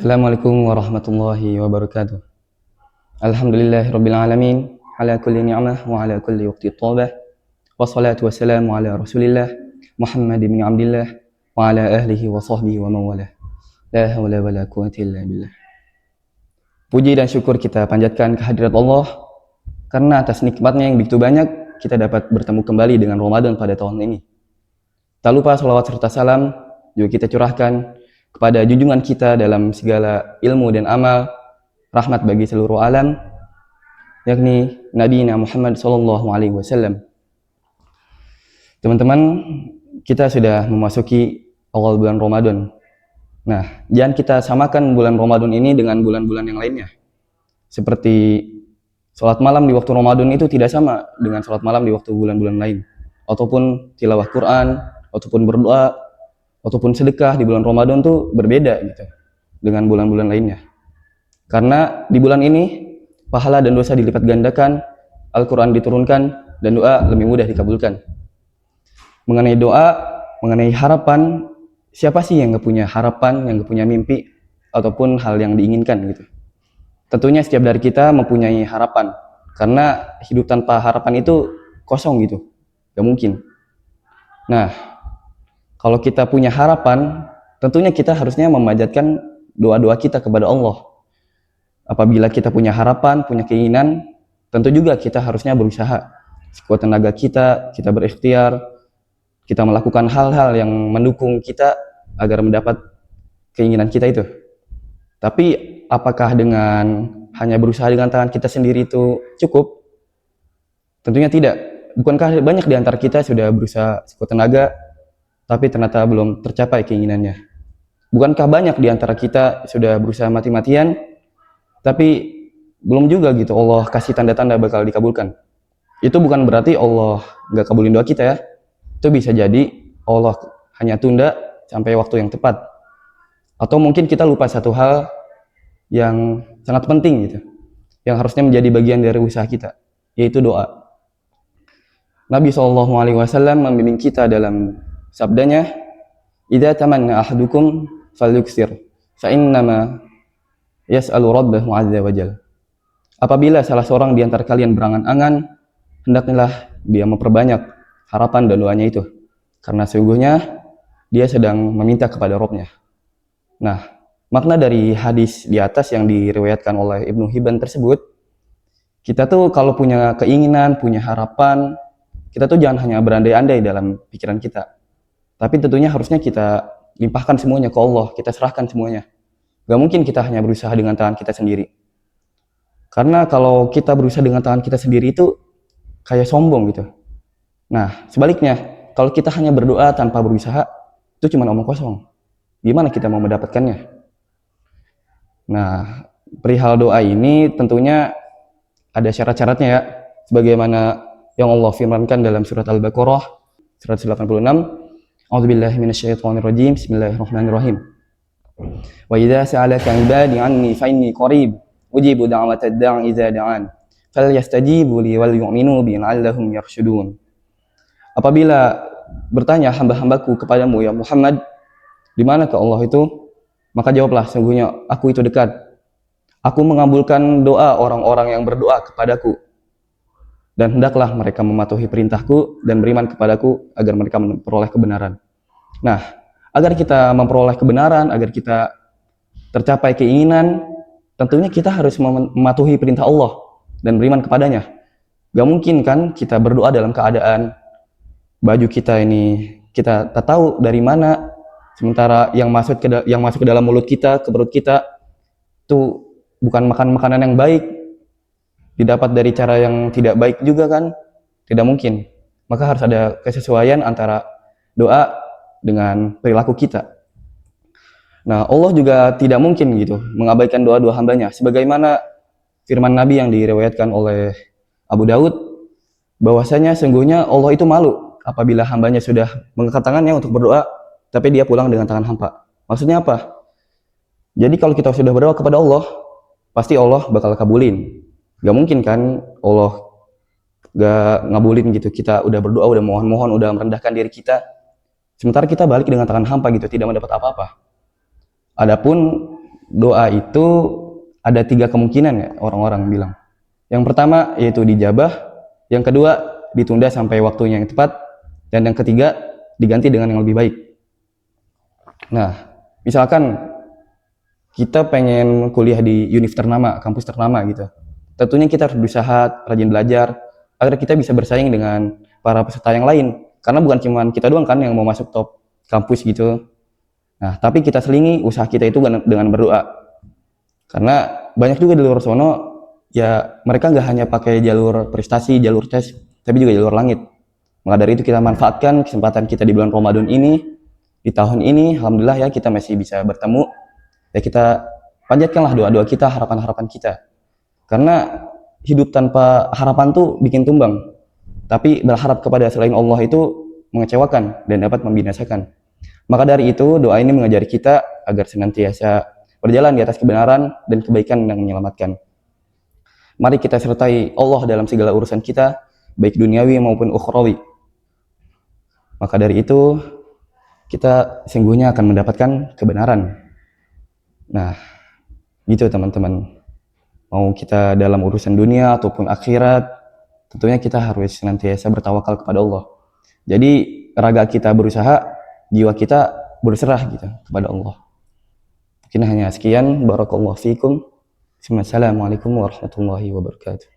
Assalamualaikum warahmatullahi wabarakatuh. Alhamdulillahirabbil alamin ala kulli ni'mah wa ala kulli waqti thabah. Wassalatu wassalamu ala Rasulillah Muhammad bin Abdillah wa ala ahlihi wa sahbihi wa mawalah. La haula wala quwwata illa billah. Puji dan syukur kita panjatkan kehadirat Allah karena atas nikmatnya yang begitu banyak kita dapat bertemu kembali dengan Ramadan pada tahun ini. Tak lupa salawat serta salam juga kita curahkan kepada junjungan kita dalam segala ilmu dan amal, rahmat bagi seluruh alam, yakni Nabi Muhammad SAW. Teman-teman, kita sudah memasuki awal bulan Ramadan. Nah, jangan kita samakan bulan Ramadan ini dengan bulan-bulan yang lainnya. Seperti sholat malam di waktu Ramadan itu tidak sama dengan sholat malam di waktu bulan-bulan lain. Ataupun tilawah Quran, ataupun berdoa, ataupun sedekah di bulan Ramadan tuh berbeda gitu dengan bulan-bulan lainnya. Karena di bulan ini pahala dan dosa dilipat gandakan, Al-Quran diturunkan, dan doa lebih mudah dikabulkan. Mengenai doa, mengenai harapan, siapa sih yang gak punya harapan, yang gak punya mimpi, ataupun hal yang diinginkan gitu. Tentunya setiap dari kita mempunyai harapan, karena hidup tanpa harapan itu kosong gitu, gak mungkin. Nah, kalau kita punya harapan, tentunya kita harusnya memanjatkan doa-doa kita kepada Allah. Apabila kita punya harapan, punya keinginan, tentu juga kita harusnya berusaha. Sekuat tenaga kita berikhtiar, kita melakukan hal-hal yang mendukung kita agar mendapat keinginan kita itu. Tapi apakah dengan hanya berusaha dengan tangan kita sendiri itu cukup? Tentunya tidak. Bukankah banyak di antara kita sudah berusaha sekuat tenaga, tapi ternyata belum tercapai keinginannya? Bukankah banyak di antara kita sudah berusaha mati-matian, tapi belum juga gitu Allah kasih tanda-tanda bakal dikabulkan? Itu bukan berarti Allah nggak kabulin doa kita ya. Itu bisa jadi Allah hanya tunda sampai waktu yang tepat. Atau mungkin kita lupa satu hal yang sangat penting gitu, yang harusnya menjadi bagian dari usaha kita, yaitu doa. Nabi SAW membimbing kita dalam sabdanya, "Idza tamanna ahadukum falyuksir, fa innama yas'alu rabbahu 'azza wa jalla." Apabila salah seorang di antara kalian berangan-angan, hendaklah dia memperbanyak harapan dan doanya itu, karena sesungguhnya dia sedang meminta kepada Rabb-Nya. Nah, makna dari hadis di atas yang diriwayatkan oleh Ibnu Hibban tersebut, kita tuh kalau punya keinginan, punya harapan, kita tuh jangan hanya berandai-andai dalam pikiran kita, tapi tentunya harusnya kita limpahkan semuanya ke Allah, kita serahkan semuanya. Gak mungkin kita hanya berusaha dengan tangan kita sendiri. Karena kalau kita berusaha dengan tangan kita sendiri itu kayak sombong gitu. Nah, sebaliknya, kalau kita hanya berdoa tanpa berusaha, itu cuma omong kosong. Gimana kita mau mendapatkannya? Nah, perihal doa ini tentunya ada syarat-syaratnya ya. Sebagaimana yang Allah firmankan dalam surat Al-Baqarah, surat 86, A'udzubillahi minasyaitonirrajim. Bismillahirrahmanirrahim. Wa idza sa'alaka 'ibadi 'anni fa inni qarib ujibu da'watad da'i idza da'an falyastajibu li wal yu'minu bi la'allahum yarshudun. Apabila bertanya hamba-hambaku kepadamu ya Muhammad, di manakah Allah itu? Maka jawablah, sungguhnya aku itu dekat. Aku mengabulkan doa orang-orang yang berdoa kepadaku. Dan hendaklah mereka mematuhi perintahku dan beriman kepadaku agar mereka memperoleh kebenaran. Nah, agar kita memperoleh kebenaran, agar kita tercapai keinginan, tentunya kita harus mematuhi perintah Allah dan beriman kepadanya. Gak mungkin kan kita berdoa dalam keadaan baju kita ini kita tak tahu dari mana, sementara yang masuk ke dalam mulut kita, ke perut kita itu bukan makanan yang baik, didapat dari cara yang tidak baik juga kan? Tidak mungkin. Maka harus ada kesesuaian antara doa dengan perilaku kita. Nah, Allah juga tidak mungkin gitu mengabaikan doa-doa hambanya. Sebagaimana firman Nabi yang diriwayatkan oleh Abu Daud, bahwasanya sungguhnya Allah itu malu apabila hambanya sudah mengangkat tangannya untuk berdoa, tapi dia pulang dengan tangan hampa. Maksudnya apa? Jadi kalau kita sudah berdoa kepada Allah, pasti Allah bakal kabulin. Gak mungkin kan Allah gak ngabulin gitu. Kita udah berdoa, udah mohon-mohon, udah merendahkan diri kita, sementara kita balik dengan tangan hampa gitu, tidak mendapat apa-apa. Adapun doa itu ada 3 kemungkinan ya orang-orang bilang. Yang pertama yaitu dijabah, yang kedua ditunda sampai waktunya yang tepat, dan yang ketiga diganti dengan yang lebih baik. Nah, misalkan kita pengen kuliah di univ ternama, kampus ternama gitu. Tentunya kita harus berusaha, rajin belajar, agar kita bisa bersaing dengan para peserta yang lain. Karena bukan cuma kita doang kan yang mau masuk top kampus gitu. Nah, tapi kita selingi usaha kita itu dengan berdoa. Karena banyak juga di luar sono, ya mereka nggak hanya pakai jalur prestasi, jalur tes, tapi juga jalur langit. Maka dari itu kita manfaatkan kesempatan kita di bulan Ramadan ini, di tahun ini, alhamdulillah ya kita masih bisa bertemu. Ya kita panjatkanlah doa-doa kita, harapan-harapan kita. Karena hidup tanpa harapan tuh bikin tumbang. Tapi berharap kepada selain Allah itu mengecewakan dan dapat membinasakan. Maka dari itu doa ini mengajari kita agar senantiasa berjalan di atas kebenaran dan kebaikan yang menyelamatkan. Mari kita sertai Allah dalam segala urusan kita, baik duniawi maupun ukhrawi. Maka dari itu kita sungguhnya akan mendapatkan kebenaran. Nah, gitu teman-teman. Mau kita dalam urusan dunia ataupun akhirat, tentunya kita harus senantiasa bertawakal kepada Allah. Jadi raga kita berusaha, jiwa kita berserah gitu kepada Allah. Mungkin hanya sekian. Barakallahu fikum. Assalamualaikum warahmatullahi wabarakatuh.